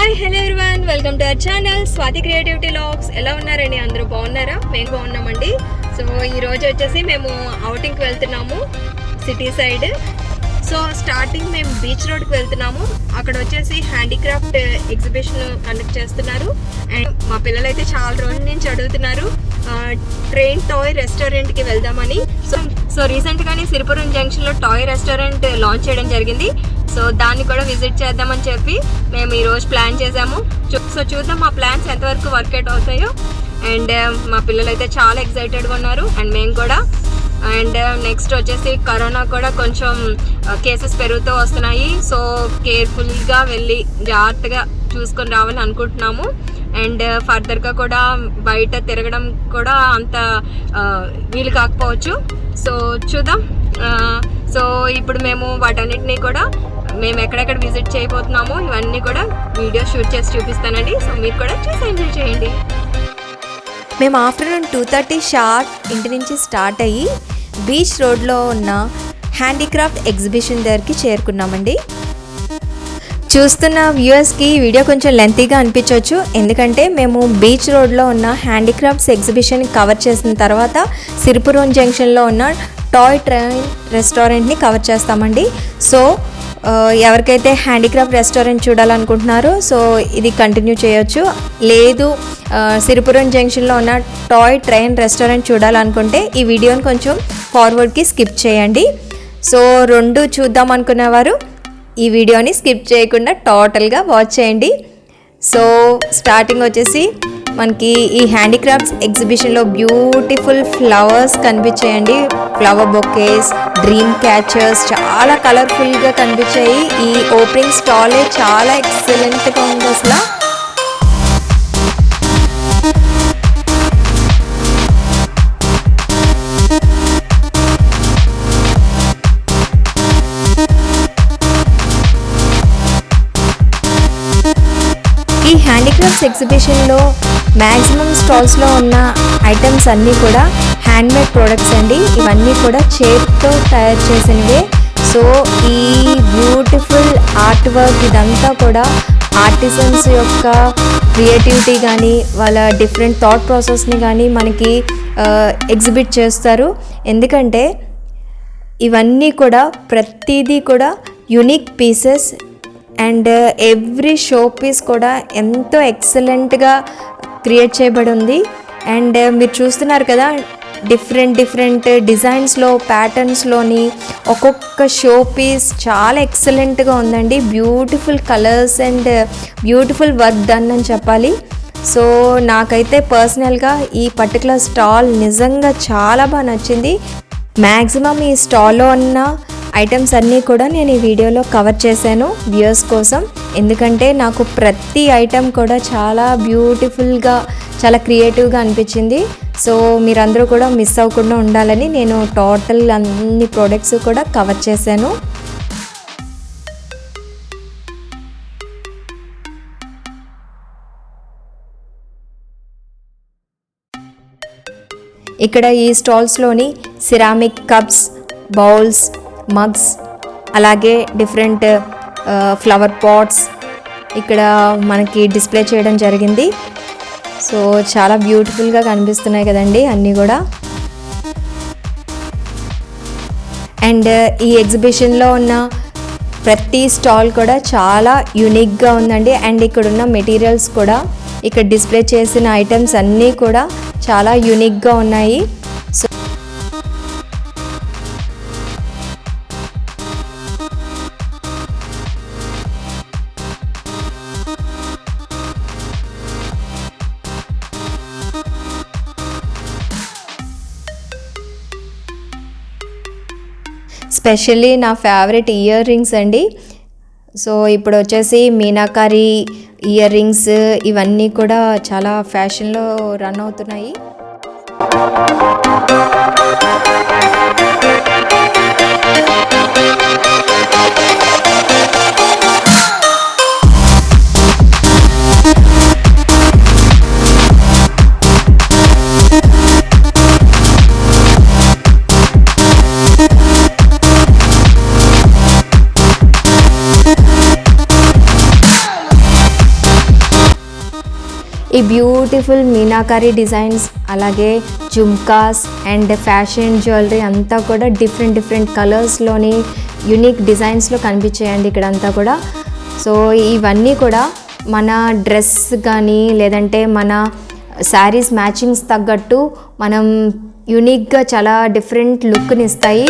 Hi hello everyone, welcome to our channel Swathi creativity vlogs. ఎలా ఉన్నారండి? అందరూ బాగున్నారా? మేము బాగున్నామండి. సో ఈరోజు వచ్చేసి మేము అవుటింగ్కి వెళ్తున్నాము సిటీ సైడ్. సో స్టార్టింగ్ మేము బీచ్ రోడ్కి వెళ్తున్నాము. అక్కడ వచ్చేసి హ్యాండీక్రాఫ్ట్ ఎగ్జిబిషన్ కండక్ట్ చేస్తున్నారు. అండ్ మా పిల్లలు అయితే చాలా రోజుల నుంచి అడుగుతున్నారు ట్రైన్ టాయ్ రెస్టారెంట్కి వెళ్దామని. సో రీసెంట్గానే సిరిపురం జంక్షన్లో టాయ్ రెస్టారెంట్ లాంచ్ చేయడం జరిగింది. సో దాన్ని కూడా విజిట్ చేద్దామని చెప్పి మేము ఈరోజు ప్లాన్ చేసాము. సో చూద్దాం మా ప్లాన్స్ ఎంతవరకు వర్కౌట్ అవుతాయో. అండ్ మా పిల్లలు అయితే చాలా ఎక్సైటెడ్గా ఉన్నారు అండ్ మేము కూడా. అండ్ నెక్స్ట్ వచ్చేసి కరోనా కూడా కొంచెం కేసెస్ పెరుగుతూ వస్తున్నాయి. సో కేర్ఫుల్గా వెళ్ళి జాగ్రత్తగా చూసుకొని రావాలని అనుకుంటున్నాము. అండ్ ఫర్దర్గా కూడా బయట తిరగడం కూడా అంత వీలు కాకపోవచ్చు. సో చూద్దాం. సో ఇప్పుడు మేము వాటన్నిటినీ కూడా మేము ఎక్కడెక్కడ విజిట్ చేయబోతున్నామో ఇవన్నీ కూడా వీడియో షూట్ చేసి చూపిస్తానండి. సో మీరు కూడా చూసి ఎంజాయ్ చేయండి. మేము ఆఫ్టర్నూన్ 2:30 షార్ప్ ఇంటి నుంచి స్టార్ట్ అయ్యి బీచ్ రోడ్లో ఉన్న హ్యాండీక్రాఫ్ట్ ఎగ్జిబిషన్ దగ్గరికి చేరుకున్నామండి. చూస్తున్న వ్యూవర్స్కి వీడియో కొంచెం లెంతీగా అనిపించవచ్చు, ఎందుకంటే మేము బీచ్ రోడ్లో ఉన్న హ్యాండీక్రాఫ్ట్స్ ఎగ్జిబిషన్ కవర్ చేసిన తర్వాత సిరిపురం జంక్షన్లో ఉన్న టాయ్ ట్రైన్ రెస్టారెంట్ని కవర్ చేస్తామండి. సో ఎవరికైతే హ్యాండీక్రాఫ్ట్ రెస్టారెంట్ చూడాలనుకుంటున్నారో సో ఇది కంటిన్యూ చేయొచ్చు. లేదు సిరిపురం జంక్షన్లో ఉన్న టాయ్ ట్రైన్ రెస్టారెంట్ చూడాలనుకుంటే ఈ వీడియోని కొంచెం ఫార్వర్డ్కి స్కిప్ చేయండి. సో రెండు చూద్దాం అనుకునేవారు ఈ వీడియోని స్కిప్ చేయకుండా టోటల్గా వాచ్ చేయండి. సో స్టార్టింగ్ వచ్చేసి మనకి ఈ హ్యాండీక్రాఫ్ట్స్ ఎగ్జిబిషన్లో బ్యూటిఫుల్ ఫ్లవర్స్ కనిపించాయండి. ఫ్లవర్ బొకేస్, డ్రీమ్ క్యాచర్స్ చాలా కలర్ఫుల్గా కనిపించాయి. ఈ ఓపెనింగ్ స్టాలే చాలా ఎక్సలెంట్గా ఉంది అసలు. ఈ హ్యాండీక్రాఫ్ట్స్ ఎగ్జిబిషన్లో మ్యాక్సిమం స్టాల్స్లో ఉన్న ఐటమ్స్ అన్నీ కూడా హ్యాండ్మేడ్ ప్రోడక్ట్స్ అండి. ఇవన్నీ కూడా చేతితో తయారు చేసినవే. సో ఈ బ్యూటిఫుల్ ఆర్ట్ వర్క్ ఇదంతా కూడా ఆర్టిజన్స్ యొక్క క్రియేటివిటీ కానీ వాళ్ళ డిఫరెంట్ థాట్ ప్రాసెస్ని కానీ మనకి ఎగ్జిబిట్ చేస్తారు. ఎందుకంటే ఇవన్నీ కూడా ప్రతిదీ కూడా unique pieces and every showpiece కూడా ఎంతో ఎక్సలెంట్గా క్రియేట్ చేయబడి ఉంది. అండ్ మీరు చూస్తున్నారు కదా డిఫరెంట్ డిజైన్స్లో ప్యాటర్న్స్లోని ఒక్కొక్క షో పీస్ చాలా ఎక్సలెంట్గా ఉందండి. Beautiful colours and beautiful work done అని చెప్పాలి. సో నాకైతే పర్సనల్గా ఈ పర్టికులర్ స్టాల్ నిజంగా చాలా బాగా నచ్చింది. మ్యాక్సిమం ఈ స్టాల్లో ఉన్న ఐటమ్స్ అన్నీ కూడా నేను ఈ వీడియోలో కవర్ చేశాను వ్యూయర్స్ కోసం. ఎందుకంటే నాకు ప్రతి ఐటమ్ కూడా చాలా బ్యూటిఫుల్గా చాలా క్రియేటివ్గా అనిపించింది. సో మీరందరూ కూడా మిస్ అవ్వకుండా ఉండాలని నేను టోటల్ అన్ని ప్రోడక్ట్స్ కూడా కవర్ చేశాను. ఇక్కడ ఈ స్టాల్స్లోని సిరామిక్ కప్స్, బౌల్స్, మగ్స్, అలాగే డిఫరెంట్ ఫ్లవర్ పాట్స్ ఇక్కడ మనకి డిస్ప్లే చేయడం జరిగింది. సో చాలా బ్యూటిఫుల్గా కనిపిస్తున్నాయి కదండి అన్నీ కూడా. అండ్ ఈ ఎగ్జిబిషన్లో ఉన్న ప్రతి స్టాల్ కూడా చాలా యూనిక్గా ఉందండి. అండ్ ఇక్కడ ఉన్న మెటీరియల్స్ కూడా ఇక్కడ డిస్ప్లే చేసిన ఐటమ్స్ అన్నీ కూడా చాలా యూనిక్గా ఉన్నాయి. స్పెషల్లీ నా ఫేవరెట్ ఇయర్ రింగ్స్ అండి. సో ఇప్పుడు వచ్చేసి మీనాకారి ఇయర్ రింగ్స్ ఇవన్నీ కూడా చాలా ఫ్యాషన్లో రన్ అవుతున్నాయి. ఈ బ్యూటిఫుల్ మీనాకారి డిజైన్స్, అలాగే జుమ్కాస్ అండ్ ఫ్యాషన్ జ్యువెలరీ అంతా కూడా డిఫరెంట్ కలర్స్లోని యూనిక్ డిజైన్స్లో కనిపించాయండి ఇక్కడంతా కూడా. సో ఇవన్నీ కూడా మన డ్రెస్ కానీ లేదంటే మన శారీస్ మ్యాచింగ్స్ తగ్గట్టు మనం యూనిక్గా చాలా డిఫరెంట్ లుక్ని ఇస్తాయి.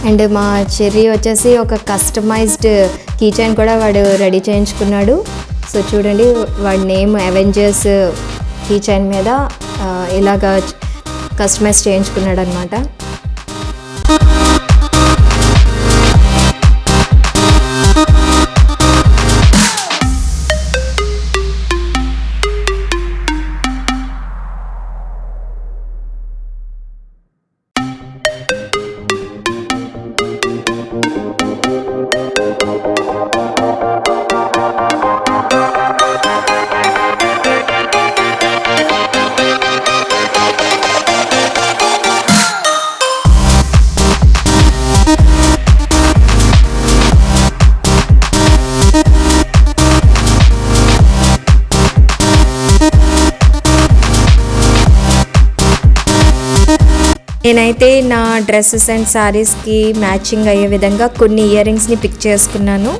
అండ్ మా చెర్రీ వచ్చేసి ఒక కస్టమైజ్డ్ కీ చైన్ కూడా వాడు రెడీ చేయించుకున్నాడు. సో చూడండి, వాడి నేమ్ అవెంజర్స్ కీ చైన్ మీద ఇలాగా కస్టమైజ్ చేయించుకున్నాడు అనమాట. నేనైతే నా డ్రెస్సెస్ అండ్ శారీస్కి మ్యాచింగ్ అయ్యే విధంగా కొన్ని ఇయర్ రింగ్స్ని పిక్ చేసుకున్నాను.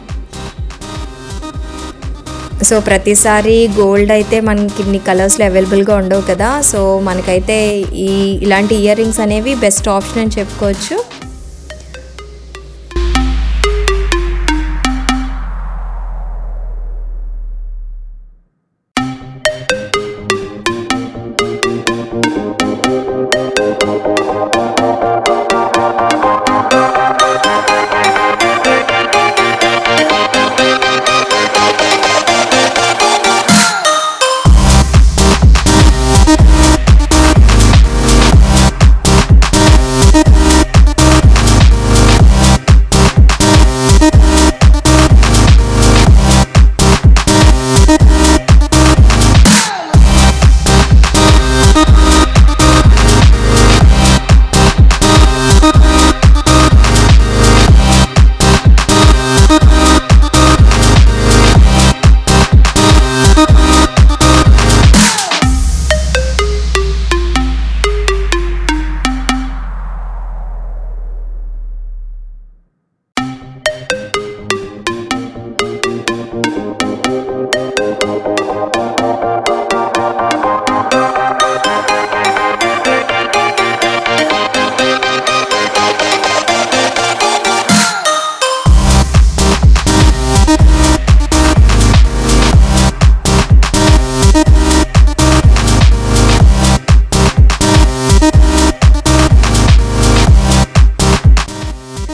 సో ప్రతిసారి గోల్డ్ అయితే మనకి ఇన్ని కలర్స్లో అవైలబుల్గా ఉండవు కదా. సో మనకైతే ఇలాంటి ఇయర్ రింగ్స్ అనేవి బెస్ట్ ఆప్షన్ అని చెప్పుకోవచ్చు.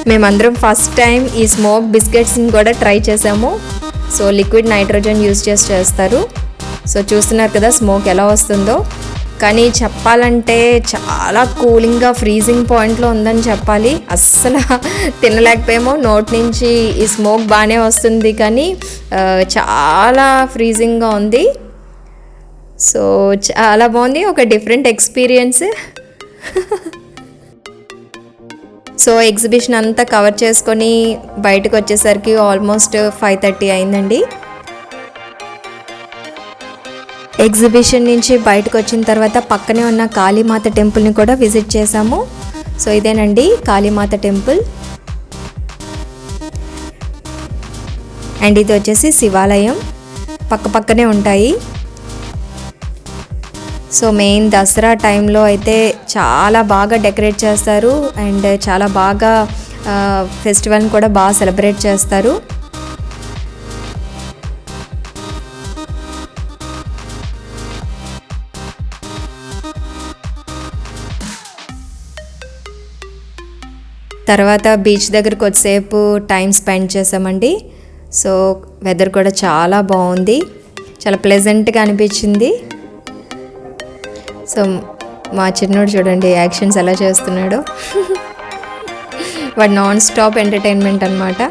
మేమందరం ఫస్ట్ టైం ఈ స్మోక్ బిస్కెట్స్ని కూడా ట్రై చేసాము. సో లిక్విడ్ నైట్రోజన్ యూజ్ చేస్తారు. సో చూస్తున్నారు కదా స్మోక్ ఎలా వస్తుందో. కానీ చెప్పాలంటే చాలా కూలింగ్గా ఫ్రీజింగ్ పాయింట్లో ఉందని చెప్పాలి. అస్సలు తినలేకపోయాము. నోట్ నుంచి ఈ స్మోక్ బాగానే వస్తుంది కానీ చాలా ఫ్రీజింగ్గా ఉంది. సో చాలా బాగుంది, ఒక డిఫరెంట్ ఎక్స్పీరియన్స్. సో ఎగ్జిబిషన్ అంతా కవర్ చేసుకొని బయటకు వచ్చేసరికి ఆల్మోస్ట్ 5:30 అయిందండి. ఎగ్జిబిషన్ నుంచి బయటకు వచ్చిన తర్వాత పక్కనే ఉన్న కాళీమాత టెంపుల్ని కూడా విజిట్ చేసాము. సో ఇదేనండి కాళీమాత టెంపుల్, అండ్ ఇది వచ్చేసి శివాలయం, పక్కనే ఉంటాయి. సో మెయిన్ దసరా టైంలో అయితే చాలా బాగా డెకరేట్ చేస్తారు అండ్ చాలా బాగా ఫెస్టివల్ని కూడా బాగా సెలబ్రేట్ చేస్తారు. తర్వాత బీచ్ దగ్గరకు కొద్దిసేపు టైం స్పెండ్ చేసామండి. సో వెదర్ కూడా చాలా బాగుంది, చాలా ప్లెజెంట్గా అనిపించింది. సో మా చిన్నోడు చూడండి యాక్షన్స్ ఎలా చేస్తున్నాడో, వాడు నాన్ స్టాప్ ఎంటర్టైన్మెంట్ అనమాట.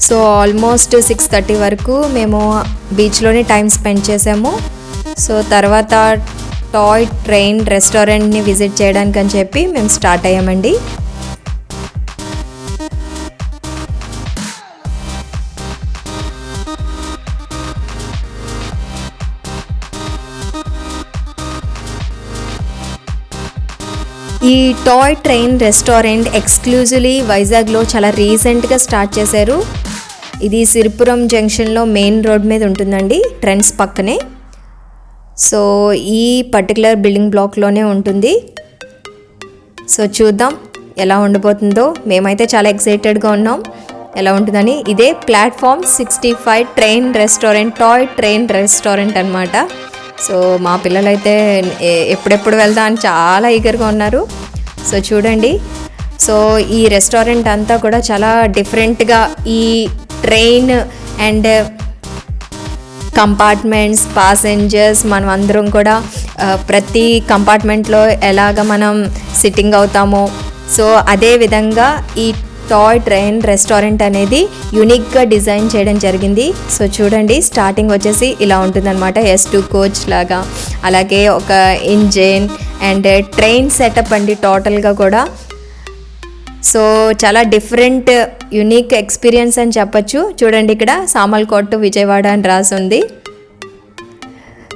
సో ఆల్మోస్ట్ 6:30 వరకు మేము బీచ్లోనే టైం స్పెండ్ చేసాము. సో తర్వాత టాయ్ ట్రైన్ రెస్టారెంట్ని విజిట్ చేయడానికి అని చెప్పి మేము స్టార్ట్ అయ్యామండి. ఈ టాయ్ ట్రైన్ రెస్టారెంట్ ఎక్స్క్లూజివ్లీ వైజాగ్లో చాలా రీసెంట్గా స్టార్ట్ చేశారు. ఇది సిరిపురం జంక్షన్లో మెయిన్ రోడ్ మీద ఉంటుందండి, ట్రెండ్స్ పక్కనే. సో ఈ పర్టికులర్ బిల్డింగ్ బ్లాక్లోనే ఉంటుంది. సో చూద్దాం ఎలా ఉండబోతుందో. మేమైతే చాలా ఎక్సైటెడ్గా ఉన్నాం ఎలా ఉంటుందని. ఇదే platform 65 train restaurant, toy train restaurant అనమాట. సో మా పిల్లలైతే ఎప్పుడెప్పుడు వెళ్దా అని చాలా ఈగర్గా ఉన్నారు. సో చూడండి, సో ఈ రెస్టారెంట్ అంతా కూడా చాలా డిఫరెంట్గా ఈ ట్రైన్ అండ్ కంపార్ట్మెంట్స్, ప్యాసింజర్స్, మనం అందరం కూడా ప్రతి కంపార్ట్మెంట్లో ఎలాగ మనం సిట్టింగ్ అవుతామో సో అదే విధంగా ఈ టాయ్ ట్రైన్ రెస్టారెంట్ అనేది యూనిక్గా డిజైన్ చేయడం జరిగింది. సో చూడండి, స్టార్టింగ్ వచ్చేసి ఇలా ఉంటుందన్నమాట, S2 కోచ్ లాగా. అలాగే ఒక ఇంజిన్ అండ్ ట్రైన్ సెటప్ అండి టోటల్గా కూడా. సో చాలా డిఫరెంట్ యూనిక్ ఎక్స్పీరియన్స్ అని చెప్పచ్చు. చూడండి, ఇక్కడ సామర్లకోట విజయవాడ అని రాసి ఉంది.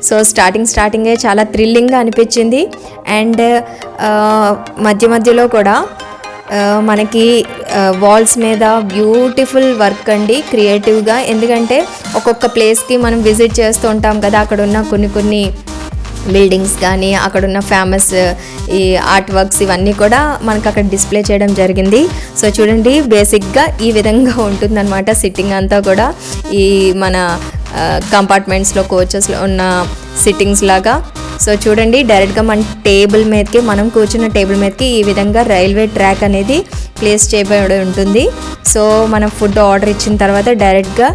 సో స్టార్టింగే చాలా థ్రిల్లింగ్గా అనిపించింది. అండ్ మధ్యలో కూడా మనకి వాల్స్ మీద బ్యూటిఫుల్ వర్క్ అండి, క్రియేటివ్గా. ఎందుకంటే ఒక్కొక్క ప్లేస్కి మనం విజిట్ చేస్తూ ఉంటాం కదా, అక్కడ ఉన్న కొన్ని బిల్డింగ్స్ కానీ అక్కడున్న ఫేమస్ ఈ ఆర్ట్ వర్క్స్ ఇవన్నీ కూడా మనకు అక్కడ డిస్ప్లే చేయడం జరిగింది. సో చూడండి, బేసిక్గా ఈ విధంగా ఉంటుందన్నమాట సిట్టింగ్ అంతా కూడా. ఈ మన కంపార్ట్మెంట్స్లో కోచెస్లో ఉన్న సిట్టింగ్స్ లాగా. సో చూడండి, డైరెక్ట్గా మన టేబుల్ మీదకి, మనం కూర్చున్న టేబుల్ మీదకి ఈ విధంగా రైల్వే ట్రాక్ అనేది ప్లేస్ చేయబడి ఉంటుంది. సో మనం ఫుడ్ ఆర్డర్ ఇచ్చిన తర్వాత డైరెక్ట్గా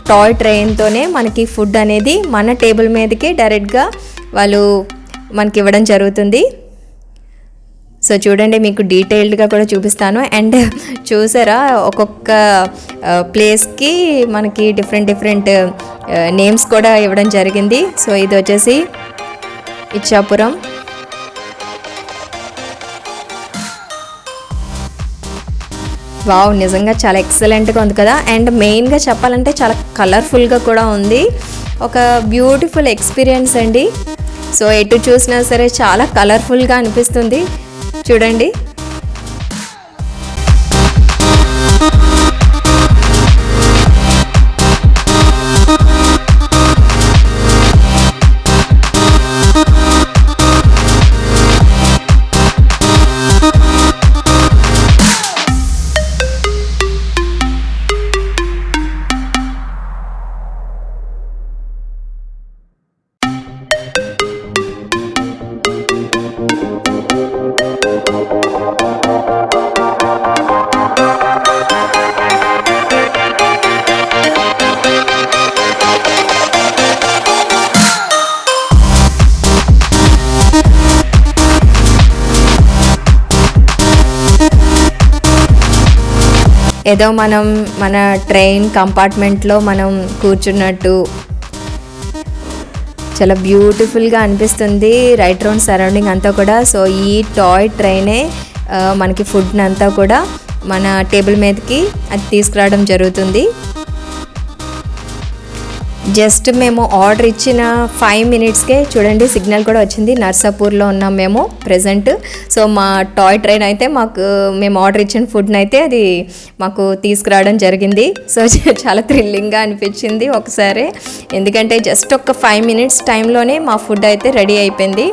టాయ్ ట్రైన్తోనే మనకి ఫుడ్ అనేది మన టేబుల్ మీదకి డైరెక్ట్గా వాళ్ళు మనకి ఇవ్వడం జరుగుతుంది. సో చూడండి, మీకు డీటెయిల్డ్గా కూడా చూపిస్తాను. అండ్ చూసారా, ఒక్కొక్క ప్లేస్కి మనకి డిఫరెంట్ నేమ్స్ కూడా ఇవ్వడం జరిగింది. సో ఇది వచ్చేసి ఇచ్చాపురం. వావ్, నిజంగా చాలా ఎక్సలెంట్గా ఉంది కదా. అండ్ మెయిన్గా చెప్పాలంటే చాలా కలర్ఫుల్గా కూడా ఉంది. ఒక బ్యూటిఫుల్ ఎక్స్పీరియన్స్ అండి. సో ఎటు చూసినా సరే చాలా కలర్ఫుల్గా అనిపిస్తుంది. చూడండి, ఏదో మనం మన ట్రైన్ కంపార్ట్మెంట్లో మనం కూర్చున్నట్టు చాలా బ్యూటిఫుల్గా అనిపిస్తుంది రైట్ రౌండ్ సరౌండింగ్ అంతా కూడా. సో ఈ టాయ్ ట్రైనే మనకి ఫుడ్ని అంతా కూడా మన టేబుల్ మీదకి అది తీసుకురావడం జరుగుతుంది. జస్ట్ మేము ఆర్డర్ ఇచ్చిన 5 minutesకే చూడండి సిగ్నల్ కూడా వచ్చింది. నర్సాపూర్లో ఉన్నాం మేము ప్రజెంట్. సో మా టాయ్ ట్రైన్ అయితే మేము ఆర్డర్ ఇచ్చిన ఫుడ్ని అయితే అది మాకు తీసుకురావడం జరిగింది. సో చాలా థ్రిల్లింగ్గా అనిపించింది ఒకసారి, ఎందుకంటే జస్ట్ ఒక 5 minutes టైంలోనే మా ఫుడ్ అయితే రెడీ అయిపోయింది.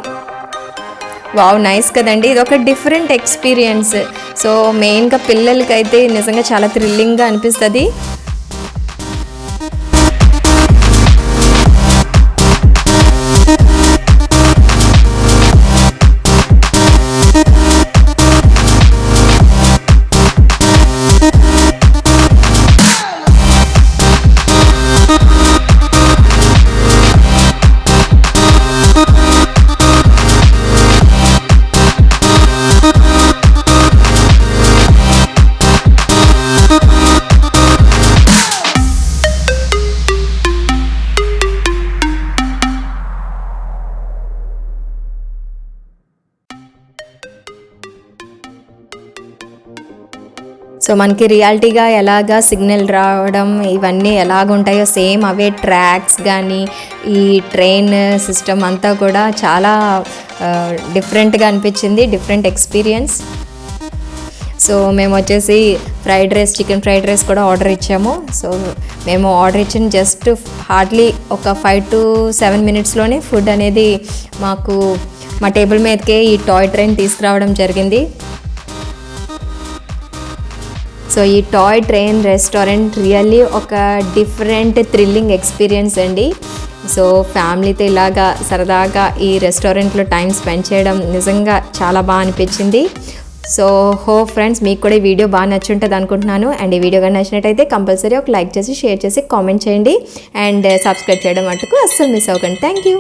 వావ్, నైస్ కదండి. ఇది ఒక డిఫరెంట్ ఎక్స్పీరియన్స్. సో మెయిన్గా పిల్లలకైతే నిజంగా చాలా థ్రిల్లింగ్గా అనిపిస్తుంది. సో మనకి రియాలిటీగా ఎలాగా సిగ్నల్ రావడం ఇవన్నీ ఎలాగుంటాయో సేమ్ అవే ట్రాక్స్ కానీ ఈ ట్రైన్ సిస్టమ్ అంతా కూడా చాలా డిఫరెంట్గా అనిపించింది, డిఫరెంట్ ఎక్స్పీరియన్స్. సో మేము వచ్చేసి చికెన్ ఫ్రైడ్ రైస్ కూడా ఆర్డర్ ఇచ్చాము. సో మేము ఆర్డర్ ఇచ్చిన జస్ట్ హార్డ్లీ ఒక 5 to 7 minutesలోనే ఫుడ్ అనేది మాకు మా టేబుల్ మీదకే ఈ టాయ్ ట్రైన్ తీసుకురావడం జరిగింది. సో ఈ టాయ్ ట్రైన్ రెస్టారెంట్ రియల్లీ ఒక డిఫరెంట్ థ్రిల్లింగ్ ఎక్స్పీరియన్స్ అండి. సో ఫ్యామిలీతో ఇలాగా సరదాగా ఈ రెస్టారెంట్లో టైం స్పెండ్ చేయడం నిజంగా చాలా బాగా అనిపించింది. సో హోప్ ఫ్రెండ్స్ మీకు కూడా ఈ వీడియో బాగా నచ్చుంటుంది అనుకుంటున్నాను. అండ్ ఈ వీడియో కానీ నచ్చినట్టయితే కంపల్సరీ ఒక లైక్ చేసి షేర్ చేసి కామెంట్ చేయండి. అండ్ సబ్స్క్రైబ్ చేయడం మటుకు అస్సలు మిస్ అవ్వకండి. Thank you.